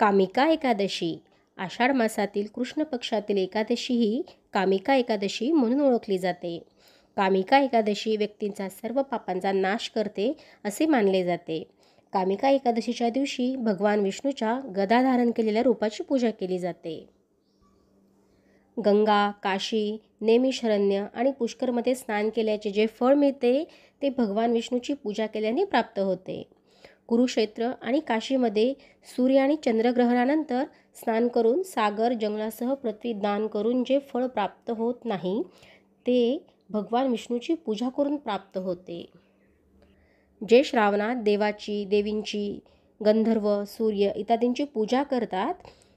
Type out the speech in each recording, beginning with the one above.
कामिका एकादशी आषाढ मासातील कृष्ण पक्षातील एकादशी ही कामिका एकादशी म्हणून ओळखली जाते. कामिका एकादशी व्यक्तींचा सर्व पापांचा नाश करते असे मानले जाते. कामिका एकादशीच्या दिवशी भगवान विष्णूच्या गदा धारण केलेल्या रूपाची पूजा केली जाते. गंगा, काशी, नैमिषारण्य आणि पुष्करमध्ये स्नान केल्याचे जे फळ मिळते ते भगवान विष्णूची पूजा केल्याने प्राप्त होते. कुरुक्षेत्र आणि काशीमध्ये सूर्य आणि चंद्रग्रहणानंतर स्नान करून सागर जंगलासह पृथ्वी दान करून जे फळ प्राप्त होत नाही ते भगवान विष्णूची पूजा करून प्राप्त होते. जे श्रावणात देवाची, देवींची, गंधर्व, सूर्य इत्यादींची पूजा करतात,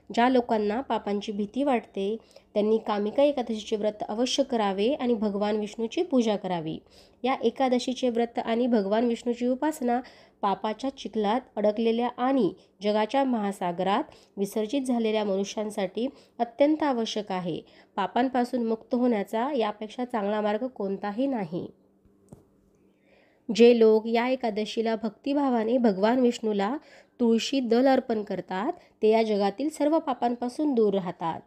ज्या लोकांना पापांची भीती वाटते त्यांनी कामिका एकादशीचे व्रत अवश्य करावे आणि भगवान विष्णूची पूजा करावी. या एकादशीचे व्रत आणि भगवान विष्णूची उपासना पापाच्या चिखलात अडकलेल्या आणि जगाच्या महासागरात विसर्जित झालेल्या मनुष्यांसाठी अत्यंत आवश्यक आहे. पापांपासून मुक्त होण्याचा यापेक्षा चांगला मार्ग कोणताही नाही. जे लोक या एकादशीला भक्तिभावाने भगवान विष्णूला तुळशी दल अर्पण करतात ते या जगातील सर्व पापांपासून दूर राहतात.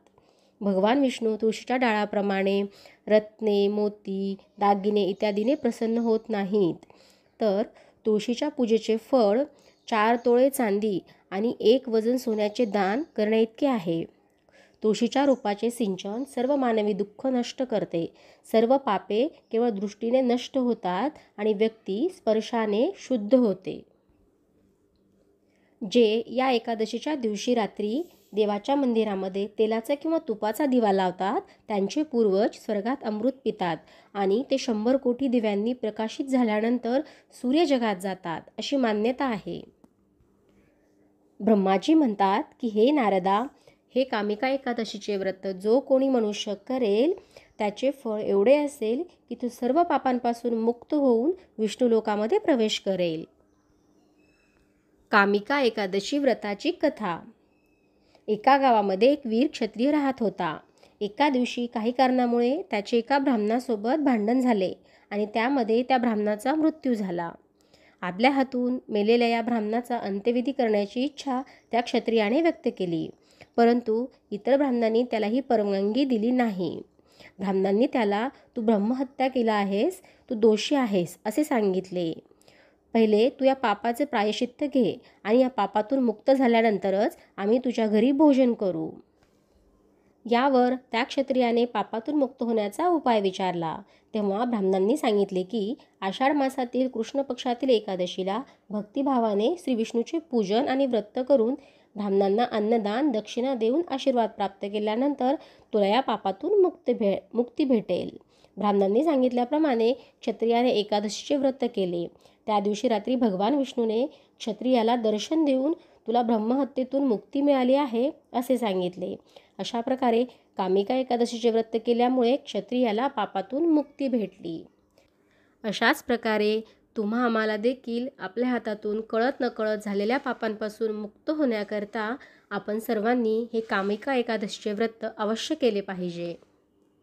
भगवान विष्णू तुळशीच्या डाळाप्रमाणे रत्ने, मोती, दागिने इत्यादीने प्रसन्न होत नाहीत, तर तुळशीच्या पूजेचे फळ 4 तोळे चांदी आणि 1 वजन सोन्याचे दान करण्याइतके आहे. तुळशीच्या रोपाचे सिंचन सर्व मानवी दुःख नष्ट करते. सर्व पापे केवळ दृष्टीने नष्ट होतात आणि व्यक्ती स्पर्शाने शुद्ध होते. जे या एकादशीच्या दिवशी रात्री देवाच्या मंदिरामध्ये तेलाचा किंवा तुपाचा दिवा लावतात त्यांचे पूर्वज स्वर्गात अमृत पितात आणि ते 100 कोटी दिव्यांनी प्रकाशित झाल्यानंतर सूर्य जगात जातात अशी मान्यता आहे. ब्रह्माजी म्हणतात की हे नारदा, हे कामिका एकादशीचे व्रत जो कोणी मनुष्य करेल त्याचे फळ एवढे असेल की तो सर्व पापांपासून मुक्त होऊन विष्णू लोकामध्ये प्रवेश करेल. कामिका एकादशी व्रताची कथा. एका गावामध्ये एक वीर क्षत्रिय राहत होता. एका दिवशी काही कारणामुळे त्याचे एका ब्राह्मणासोबत भांडण झाले आणि त्यामध्ये त्या ब्राह्मणाचा मृत्यू झाला. आपल्या हातून मेलेल्या या ब्राह्मणाचा अंत्यविधी करण्याची इच्छा त्या क्षत्रियाने व्यक्त केली, परंतु इतर ब्राह्मणांनी त्याला ही परवानगी दिली नाही. ब्राह्मणांनी त्याला तू ब्रह्महत्या केला आहेस, तू दोषी आहेस असे सांगितले. पहिले तू या पापाचे प्रायश्चित्त घे आणि या पापातून मुक्त झाल्यानंतरच आम्ही तुझ्या घरी भोजन करू. यावर त्या क्षत्रियाने पापातून मुक्त होण्याचा उपाय विचारला. तेव्हा ब्राह्मणांनी सांगितले की आषाढ मासातील कृष्ण पक्षातील एकादशीला भक्तिभावाने श्री विष्णूचे पूजन आणि व्रत करून ब्राह्मणांना अन्नदान दक्षिणा देऊन आशीर्वाद प्राप्त केल्यानंतर तुला या पापातून मुक्ती भेटेल. ब्राह्मणांनी सांगितल्याप्रमाणे क्षत्रियाने एकादशीचे व्रत केले. त्या दिवशी रात्री भगवान विष्णूने क्षत्रियाला दर्शन देऊन तुला ब्रह्महत्येतून मुक्ती मिळाली आहे असे सांगितले. अशा प्रकारे कामिका एकादशीचे व्रत केल्यामुळे क्षत्रियाला पापातून मुक्ती भेटली. अशाच प्रकारे तुम्हा आम्हाला देखील आपल्या हातातून कळत नकळत झालेल्या पापांपासून मुक्त होण्याकरता आपण सर्वांनी हे कामिका एकादशीचे व्रत अवश्य केले पाहिजे.